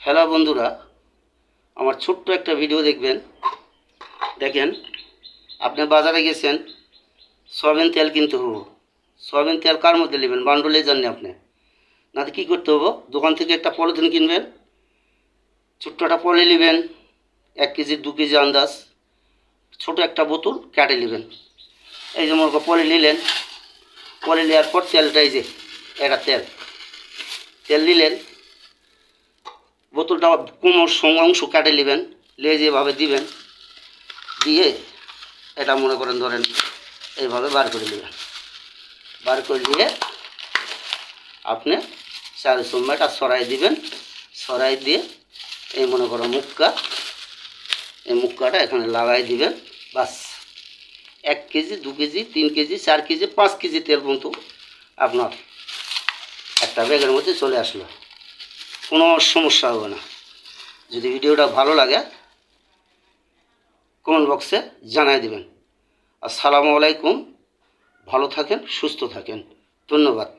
Hello বন্ধুরা, আমার ছোট্ট একটা ভিডিও দেখবেন। দেখেন, আপনি বাজারে গেছেন, সয়াবিন তেল কিনতে হবো। সয়াবিন তেল কার মধ্যে নেবেন? বান্ডলে যাননি আপনি, না তো কী করতে হবো? দোকান থেকে একটা পলিথিন কিনবেন, ছোট্ট একটা পলি নেবেন, 1 কেজি 2 কেজি আন্দাজ, ছোটো একটা বোতল কেটে নেবেন। এই যে মনে পলি নিলেন, পলি নেওয়ার পর তেলটা, এই যে এটা তেল তেল নিলেন, বোতলটা কোমর অংশ কেটে নেবেন, নিয়ে যেভাবে দিবেন, দিয়ে এটা মনে করেন ধরেন এইভাবে বার করে নেবেন। বার করে দিয়ে আপনি চারিচুম্মাটা সরাই দিবেন। সরাই দিয়ে এই মনে করো মুক্কা, এই মুক্কাটা এখানে লাগাই দিবেন। বাস 1 KG 2 KG 3 KG 4 KG 5 KG তেল কিন্তু আপনার একটা ব্যাগের মধ্যে চলে আসলো, কোনো সমস্যা হবে না। যদি ভিডিওটা ভালো লাগে কমেন্ট বক্সে জানাই দেবেন। আসসালামু আলাইকুম। ভালো থাকেন, সুস্থ থাকেন। ধন্যবাদ।